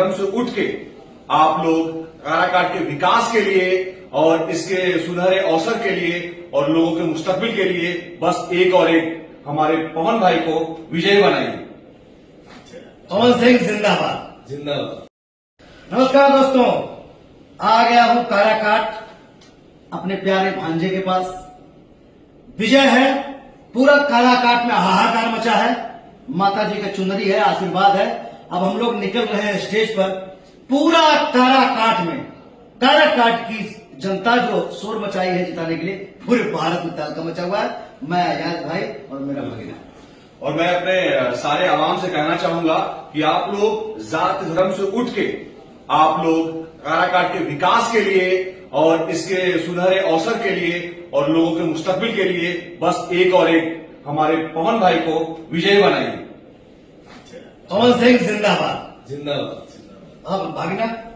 से उठ के आप लोग काराकाट के विकास के लिए और इसके सुनहरे अवसर के लिए और लोगों के मुस्तकबिल के लिए बस एक और एक हमारे पवन भाई को विजयी बनाइए। पवन सिंह जिंदाबाद। जिंदाबाद। नमस्कार दोस्तों, आ गया हूं काराकाट अपने प्यारे भांजे के पास। विजय है, पूरा काराकाट में हाहाकार मचा है। माता जी का चुनरी है, आशीर्वाद है। अब हम लोग निकल रहे हैं स्टेज पर। पूरा काराकाट में काराकाट की जनता जो शोर मचाई है जिताने के लिए, पूरे भारत में तहलका मचा हुआ है। मैं अयाज भाई और मेरा भगीना, और मैं अपने सारे आवाम से कहना चाहूंगा कि आप लोग जात धर्म से उठ के आप लोग काराकाट के विकास के लिए और इसके सुनहरे अवसर के लिए और लोगों के मुस्तकबिल के लिए बस एक और एक हमारे पवन भाई को विजयी बनाइए। पवन सिंह जिंदाबाद। जिंदाबाद। अब भागना